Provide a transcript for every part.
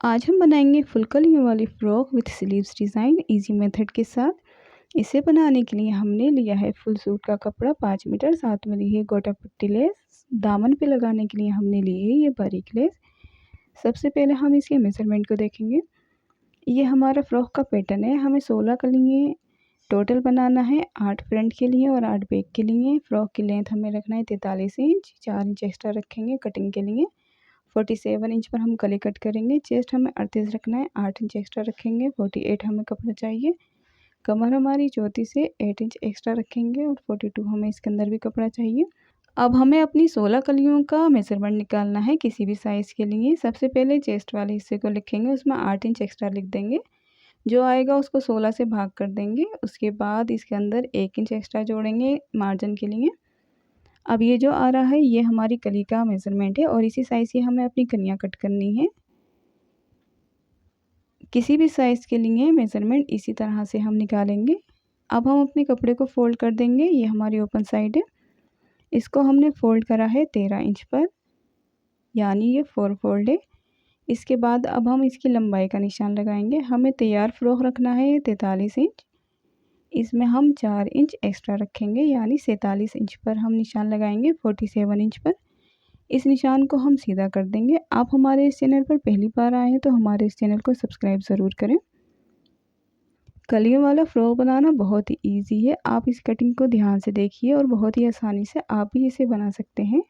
आज हम बनाएंगे फुल कलियों वाली frock with sleeves design easy method के साथ। इसे बनाने के लिए हमने लिया है फुल सूट का कपड़ा 5 मीटर, साथ में ली है गोटा पट्टी लेस। दामन पे लगाने के लिए हमने ली है ये बारीक लेस। सबसे पहले हम इसके मेजरमेंट को देखेंगे। ये हमारा फ्रॉक का पैटर्न है। हमें 16 कलियाँ टोटल बनाना है, 8 फ्रंट के लिए और 8 बैक के लिए। फ्रॉक की लेंथ हमें रखना है 43 इंच, 4 इंच एक्स्ट्रा रखेंगे कटिंग के लिए। 47 इंच पर हम गले कट करेंगे। चेस्ट हमें 38 रखना है, 8 इंच एक्स्ट्रा रखेंगे। 48 हमें कपड़ा चाहिए। कमर हमारी 34 से 8 इंच एक्स्ट्रा रखेंगे और 42 हमें इसके अंदर भी कपड़ा चाहिए। अब हमें अपनी 16 कलियों का मेजरमेंट निकालना है किसी भी साइज़ के लिए। सबसे पहले चेस्ट वाले हिस्से को लिखेंगे, उसमें 8 इंच एक्स्ट्रा लिख देंगे। जो आएगा उसको 16 से भाग कर देंगे। उसके बाद इसके अंदर 1 इंच एक्स्ट्रा जोड़ेंगे मार्जिन के लिए। अब ये जो आ रहा है ये हमारी कली का मेज़रमेंट है और इसी साइज़ की हमें अपनी कलियाँ कट करनी है। किसी भी साइज़ के लिए मेज़रमेंट इसी तरह से हम निकालेंगे। अब हम अपने कपड़े को फ़ोल्ड कर देंगे। ये हमारी ओपन साइड है। इसको हमने फ़ोल्ड करा है 13 इंच पर, यानी ये 4 फोल्ड है। इसके बाद अब हम इसकी लंबाई का निशान लगाएंगे। हमें तैयार फ्रॉक रखना है 43 इंच। इसमें हम 4 इंच एक्स्ट्रा रखेंगे, यानी 47 इंच पर हम निशान लगाएंगे 47 इंच पर। इस निशान को हम सीधा कर देंगे। आप हमारे इस चैनल पर पहली बार आए हैं तो हमारे इस चैनल को सब्सक्राइब ज़रूर करें। कलियों वाला फ्रॉक बनाना बहुत ही इजी है। आप इस कटिंग को ध्यान से देखिए और बहुत ही आसानी से आप भी इसे बना सकते हैं।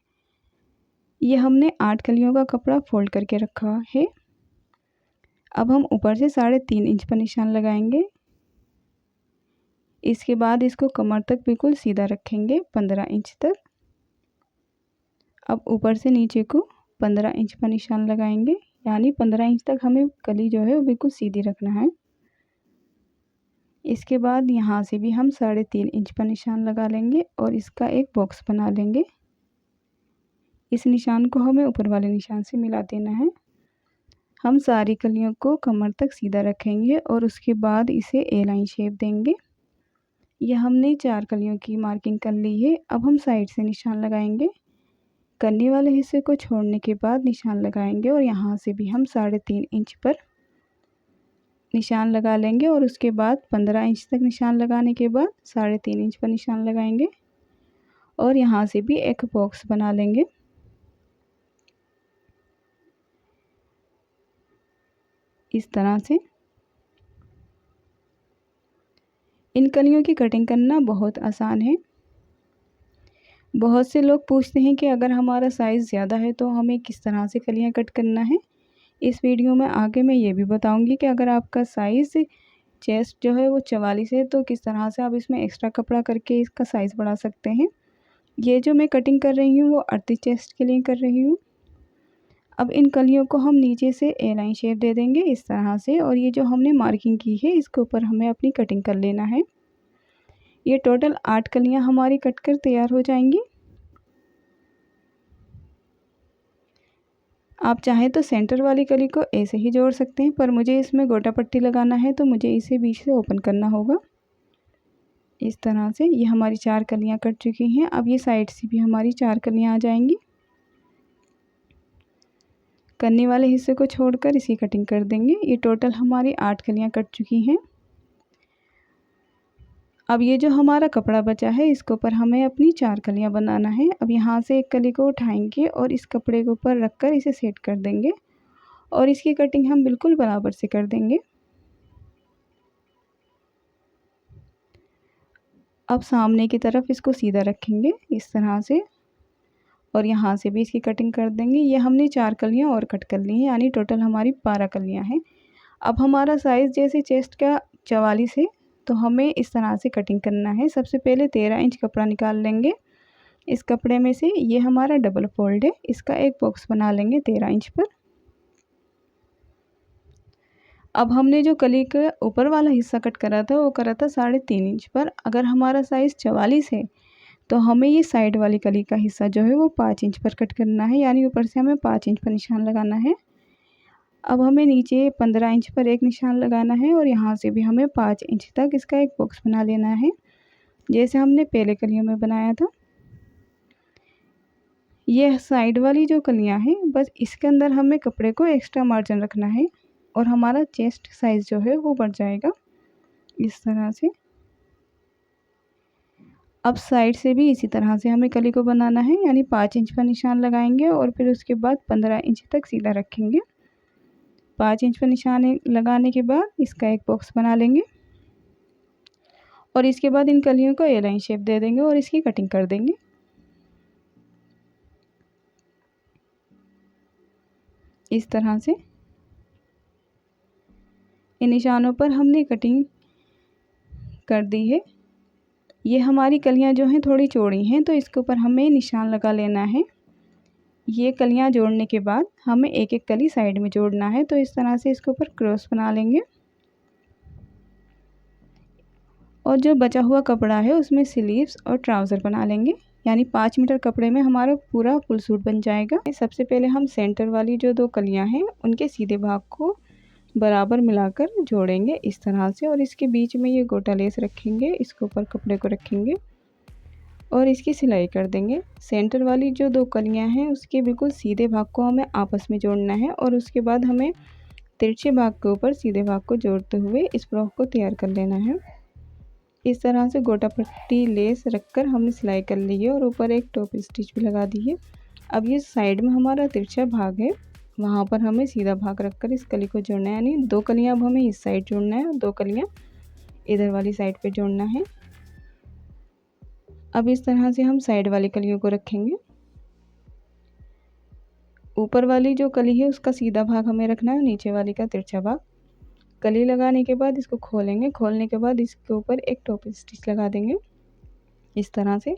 ये हमने 8 कलियों का कपड़ा फोल्ड करके रखा है। अब हम ऊपर से 3.5 इंच पर निशान लगाएंगे। इसके बाद इसको कमर तक बिल्कुल सीधा रखेंगे 15 इंच तक। अब ऊपर से नीचे को 15 इंच पर निशान लगाएंगे, यानी 15 इंच तक हमें कली जो है वो बिल्कुल सीधी रखना है। इसके बाद यहाँ से भी हम 3.5 इंच पर निशान लगा लेंगे और इसका एक बॉक्स बना लेंगे। इस निशान को हमें ऊपर वाले निशान से मिला देना है। हम सारी कलियों को कमर तक सीधा रखेंगे और उसके बाद इसे ए लाइन शेप देंगे। यह हमने 4 कलियों की मार्किंग कर ली है। अब हम साइड से निशान लगाएंगे। करने वाले हिस्से को छोड़ने के बाद निशान लगाएंगे और यहाँ से भी हम 3.5 इंच पर निशान लगा लेंगे और उसके बाद 15 इंच तक निशान लगाने के बाद 3.5 इंच पर निशान लगाएंगे और यहाँ से भी एक बॉक्स बना लेंगे। इस तरह से इन कलियों की कटिंग करना बहुत आसान है। बहुत से लोग पूछते हैं कि अगर हमारा साइज़ ज़्यादा है तो हमें किस तरह से कलियाँ कट करना है। इस वीडियो में आगे मैं ये भी बताऊंगी कि अगर आपका साइज़ चेस्ट जो है वो 44 है तो किस तरह से आप इसमें एक्स्ट्रा कपड़ा करके इसका साइज़ बढ़ा सकते हैं। ये जो मैं कटिंग कर रही हूँ वो 38 चेस्ट के लिए कर रही हूँ। अब इन कलियों को हम नीचे से ए लाइन शेप दे देंगे इस तरह से, और ये जो हमने मार्किंग की है इसके ऊपर हमें अपनी कटिंग कर लेना है। ये टोटल 8 कलियाँ हमारी कट कर तैयार हो जाएंगी। आप चाहें तो सेंटर वाली कली को ऐसे ही जोड़ सकते हैं, पर मुझे इसमें गोटा पट्टी लगाना है तो मुझे इसे बीच से ओपन करना होगा। इस तरह से ये हमारी 4 कलियां कट चुकी हैं। अब ये साइड से भी हमारी 4 कलियां आ जाएंगी। करने वाले हिस्से को छोड़कर इसकी कटिंग कर देंगे। ये टोटल हमारी 8 कलियां कट चुकी हैं। अब ये जो हमारा कपड़ा बचा है इसके ऊपर हमें अपनी 4 कलियां बनाना है। अब यहाँ से एक कली को उठाएंगे और इस कपड़े के ऊपर रखकर इसे सेट कर देंगे और इसकी कटिंग हम बिल्कुल बराबर से कर देंगे। अब सामने की तरफ इसको सीधा रखेंगे इस तरह से और यहाँ से भी इसकी कटिंग कर देंगे। ये हमने 4 कलियाँ और कट कर ली हैं, यानी टोटल हमारी 12 कलियाँ हैं। अब हमारा साइज़ जैसे चेस्ट का 44 है तो हमें इस तरह से कटिंग करना है। सबसे पहले 13 इंच कपड़ा निकाल लेंगे। इस कपड़े में से ये हमारा डबल फोल्ड है, इसका एक बॉक्स बना लेंगे 13 इंच पर। अब हमने जो कली का ऊपर वाला हिस्सा कट करा था वो करा था 3.5 इंच पर। अगर हमारा साइज़ 44 है तो हमें ये साइड वाली कली का हिस्सा जो है वो 5 इंच पर कट करना है, यानी ऊपर से हमें 5 इंच पर निशान लगाना है। अब हमें नीचे 15 इंच पर एक निशान लगाना है और यहाँ से भी हमें 5 इंच तक इसका एक बॉक्स बना लेना है, जैसे हमने पहले कलियों में बनाया था। ये साइड वाली जो कलियां हैं बस इसके अंदर हमें कपड़े को एक्स्ट्रा मार्जिन रखना है और हमारा चेस्ट साइज़ जो है वो बढ़ जाएगा इस तरह से। अब साइड से भी इसी तरह से हमें कली को बनाना है, यानी 5 इंच का निशान लगाएंगे और फिर उसके बाद 15 इंच तक सीधा रखेंगे। 5 इंच पर निशान लगाने के बाद इसका एक बॉक्स बना लेंगे और इसके बाद इन कलियों को ए लाइन शेप दे देंगे और इसकी कटिंग कर देंगे। इस तरह से इन निशानों पर हमने कटिंग कर दी है। ये हमारी कलियां जो हैं थोड़ी चौड़ी हैं तो इसके ऊपर हमें निशान लगा लेना है। ये कलियां जोड़ने के बाद हमें एक एक कली साइड में जोड़ना है, तो इस तरह से इसके ऊपर क्रॉस बना लेंगे और जो बचा हुआ कपड़ा है उसमें स्लीव्स और ट्राउज़र बना लेंगे, यानी 5 मीटर कपड़े में हमारा पूरा फुल सूट बन जाएगा। सबसे पहले हम सेंटर वाली जो 2 कलियां हैं उनके सीधे भाग को बराबर मिलाकर जोड़ेंगे इस तरह से और इसके बीच में ये गोटा लेस रखेंगे, इसके ऊपर कपड़े को रखेंगे और इसकी सिलाई कर देंगे। सेंटर वाली जो 2 कलियां हैं उसके बिल्कुल सीधे भाग को हमें आपस में जोड़ना है और उसके बाद हमें तिरछे भाग के ऊपर सीधे भाग को जोड़ते हुए इस फ्रॉक को तैयार कर लेना है। इस तरह से गोटा पट्टी लेस रखकर हमने सिलाई कर ली है और ऊपर एक टॉप स्टिच भी लगा दी है। अब ये साइड में हमारा तिरछा भाग है, वहाँ पर हमें सीधा भाग रखकर इस कली को जोड़ना है, यानी 2 कलियाँ अब हमें इस साइड जोड़ना है और 2 कलियाँ इधर वाली साइड पे जोड़ना है। अब इस तरह से हम साइड वाली कलियों को रखेंगे। ऊपर वाली जो कली है उसका सीधा भाग हमें रखना है, नीचे वाली का तिरछा भाग। कली लगाने के बाद इसको खोलेंगे, खोलने के बाद इसके ऊपर एक टॉप स्टिच लगा देंगे इस तरह से।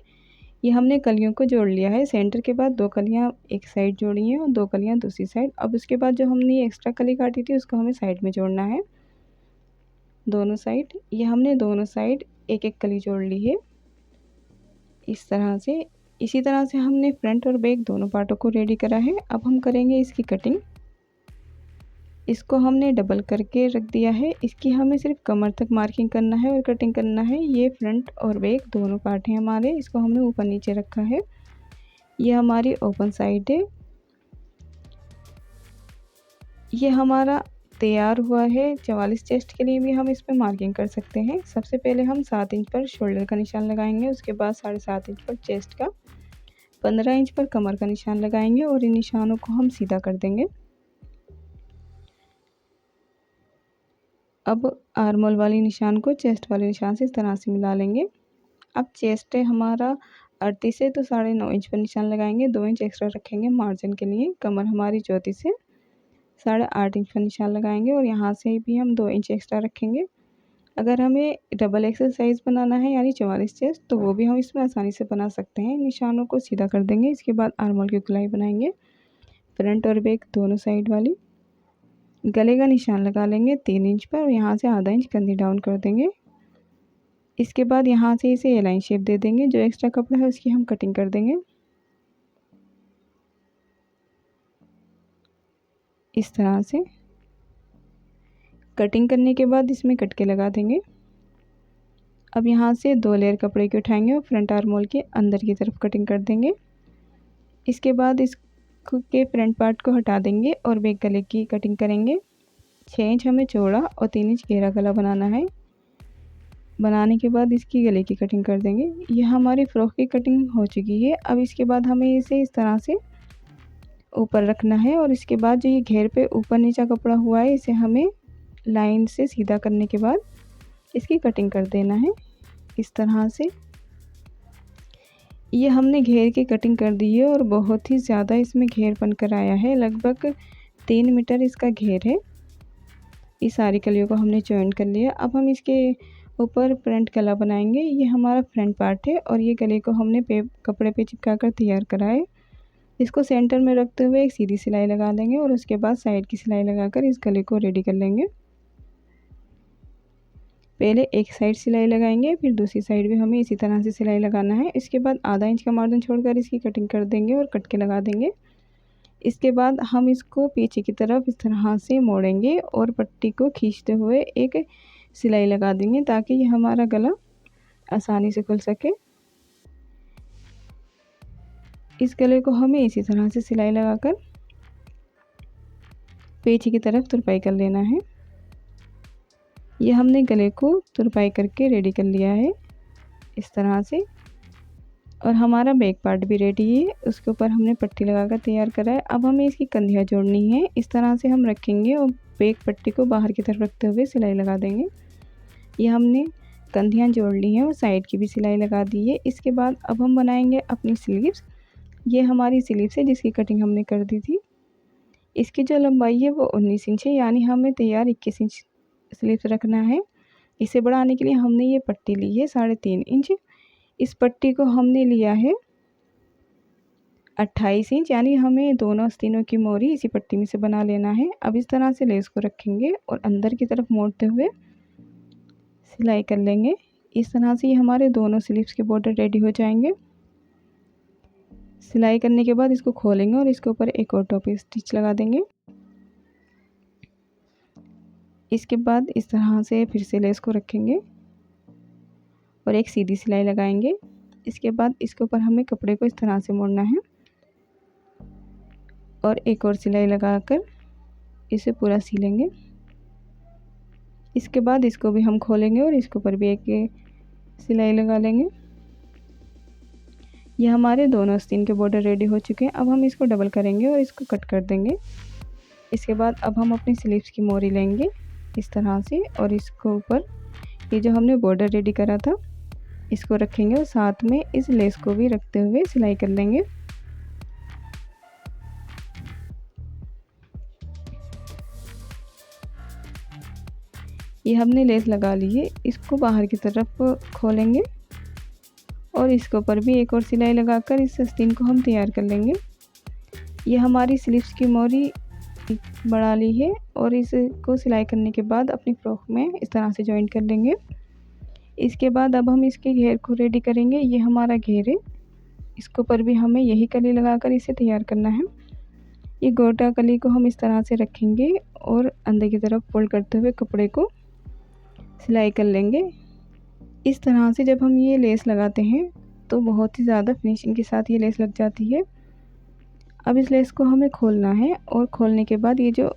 ये हमने कलियों को जोड़ लिया है। सेंटर के बाद 2 कलियाँ एक साइड जोड़ी हैं और 2 कलियाँ दूसरी साइड। अब उसके बाद जो हमने ये एक्स्ट्रा कली काटी थी उसको हमें साइड में जोड़ना है, दोनों साइड। ये हमने दोनों साइड एक एक कली जोड़ ली है इस तरह से। इसी तरह से हमने फ्रंट और बैक दोनों पार्टों को रेडी करा है। अब हम करेंगे इसकी कटिंग। इसको हमने डबल करके रख दिया है, इसकी हमें सिर्फ कमर तक मार्किंग करना है और कटिंग करना है। ये फ्रंट और बैक दोनों पार्ट हैं हमारे, इसको हमने ऊपर नीचे रखा है। ये हमारी ओपन साइड है। ये हमारा तैयार हुआ है। 44 चेस्ट के लिए भी हम इस पर मार्किंग कर सकते हैं। सबसे पहले हम 7 इंच पर शोल्डर का निशान लगाएंगे, उसके बाद 7.5 इंच पर चेस्ट का, 15 इंच पर कमर का निशान लगाएंगे और इन निशानों को हम सीधा कर देंगे। अब आर्मोल वाली निशान को चेस्ट वाले निशान से इस तरह से मिला लेंगे। अब चेस्ट है हमारा 38 है तो 9.5 इंच पर निशान लगाएंगे, 2 इंच एक्स्ट्रा रखेंगे मार्जिन के लिए। कमर हमारी 34 है, 8.5 इंच पर निशान लगाएंगे और यहाँ से भी हम 2 इंच एक्स्ट्रा रखेंगे। अगर हमें डबल एक्सेल साइज़ बनाना है यानी 44 चेस्ट तो वो भी हम इसमें आसानी से बना सकते हैं। निशानों को सीधा कर देंगे, इसके बाद आर्मोल की गोलाई बनाएंगे, फ्रंट और बैक दोनों साइड वाली। गले का निशान लगा लेंगे 3 इंच पर और यहाँ से आधा इंच कंधी डाउन कर देंगे। इसके बाद यहाँ से इसे ए लाइन शेप दे देंगे। जो एक्स्ट्रा कपड़ा है उसकी हम कटिंग कर देंगे इस तरह से। कटिंग करने के बाद इसमें कटके लगा देंगे। अब यहाँ से 2 लेयर कपड़े की उठाएंगे और फ्रंट आर्मोल के अंदर की तरफ कटिंग कर देंगे। इसके बाद इसके फ्रंट पार्ट को हटा देंगे और बैक गले की कटिंग करेंगे। 6 इंच हमें चौड़ा और 3 इंच गहरा गला बनाना है। बनाने के बाद इसकी गले की कटिंग कर देंगे। यह हमारी फ्रॉक की कटिंग हो चुकी है। अब इसके बाद हमें इसे इस तरह से ऊपर रखना है और इसके बाद जो ये घेर पे ऊपर नीचा कपड़ा हुआ है इसे हमें लाइन से सीधा करने के बाद इसकी कटिंग कर देना है इस तरह से। ये हमने घेर की कटिंग कर दी है और बहुत ही ज़्यादा इसमें घेर बनकर आया है, लगभग 3 मीटर इसका घेर है। इस सारी कलियों को हमने जॉइन कर लिया। अब हम इसके ऊपर फ्रंट गला बनाएंगे। ये हमारा फ्रंट पार्ट है और ये गले को हमने कपड़े पे चिपका कर तैयार करा है। इसको सेंटर में रखते हुए एक सीधी सिलाई लगा लेंगे और उसके बाद साइड की सिलाई लगाकर इस गले को रेडी कर लेंगे। पहले एक साइड सिलाई लगाएंगे, फिर दूसरी साइड भी हमें इसी तरह से सिलाई लगाना है। इसके बाद आधा इंच का मार्जिन छोड़कर इसकी कटिंग कर देंगे और कट के लगा देंगे। इसके बाद हम इसको पीछे की तरफ इस तरह से मोड़ेंगे और पट्टी को खींचते हुए एक सिलाई लगा देंगे ताकि ये हमारा गला आसानी से खुल सके। इस गले को हमें इसी तरह से सिलाई लगाकर पीछे की तरफ तुरपाई कर लेना है। ये हमने गले को तुरपाई करके रेडी कर लिया है इस तरह से, और हमारा बैक पार्ट भी रेडी है। उसके ऊपर हमने पट्टी लगाकर तैयार करा है। अब हमें इसकी कंधियाँ जोड़नी है। इस तरह से हम रखेंगे और बैक पट्टी को बाहर की तरफ रखते हुए सिलाई लगा देंगे। ये हमने कंधियाँ जोड़ ली हैं और साइड की भी सिलाई लगा दी है। इसके बाद अब हम बनाएंगे अपनी स्लीव्स। ये हमारी स्लीव्स है जिसकी कटिंग हमने कर दी थी। इसकी जो लंबाई है वो 19 इंच है, यानी हमें तैयार 21 इंच स्लीव्स रखना है। इसे बढ़ाने के लिए हमने ये पट्टी ली है 3.5 इंच। इस पट्टी को हमने लिया है 28 इंच, यानी हमें दोनों आस्तीनों की मोरी इसी पट्टी में से बना लेना है। अब इस तरह से लेस को रखेंगे और अंदर की तरफ मोड़ते हुए सिलाई कर लेंगे। इस तरह से ये हमारे दोनों स्लीव्स के बॉर्डर रेडी हो जाएंगे। सिलाई करने के बाद इसको खोलेंगे और इसके ऊपर एक और टॉप स्टिच लगा देंगे। इसके बाद इस तरह से फिर से लेस को रखेंगे और एक सीधी सिलाई लगाएंगे। इसके बाद इसके ऊपर हमें कपड़े को इस तरह से मोड़ना है और एक और सिलाई लगाकर इसे पूरा सी लेंगे। इसके बाद इसको भी हम खोलेंगे और इसके ऊपर भी एक सिलाई लगा लेंगे। ये हमारे दोनों आस्तीन के बॉर्डर रेडी हो चुके हैं। अब हम इसको डबल करेंगे और इसको कट कर देंगे। इसके बाद अब हम अपनी स्लीव्स की मोरी लेंगे इस तरह से और इसको ऊपर ये जो हमने बॉर्डर रेडी करा था इसको रखेंगे और साथ में इस लेस को भी रखते हुए सिलाई कर लेंगे। ये हमने लेस लगा ली है, इसको बाहर की तरफ खोलेंगे और इसके ऊपर भी एक और सिलाई लगाकर इस आस्तीन को हम तैयार कर लेंगे। ये हमारी स्लीव्स की मोरी बढ़ा ली है और इसको सिलाई करने के बाद अपनी फ्रॉक में इस तरह से जॉइन कर लेंगे। इसके बाद अब हम इसके घेर को रेडी करेंगे। ये हमारा घेर है, इसके ऊपर भी हमें यही कली लगाकर इसे तैयार करना है। ये गोटा कली को हम इस तरह से रखेंगे और अंदर की तरफ फोल्ड करते हुए कपड़े को सिलाई कर लेंगे। इस तरह से जब हम ये लेस लगाते हैं तो बहुत ही ज़्यादा फिनिशिंग के साथ ये लेस लग जाती है। अब इस लेस को हमें खोलना है और खोलने के बाद ये जो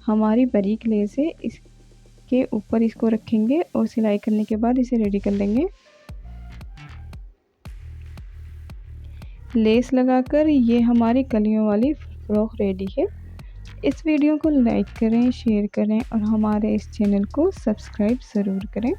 हमारी बारीक लेस है इसके ऊपर इसको रखेंगे और सिलाई करने के बाद इसे रेडी कर लेंगे। लेस लगाकर ये हमारी कलियों वाली फ्रॉक रेडी है। इस वीडियो को लाइक करें, शेयर करें और हमारे इस चैनल को सब्सक्राइब ज़रूर करें।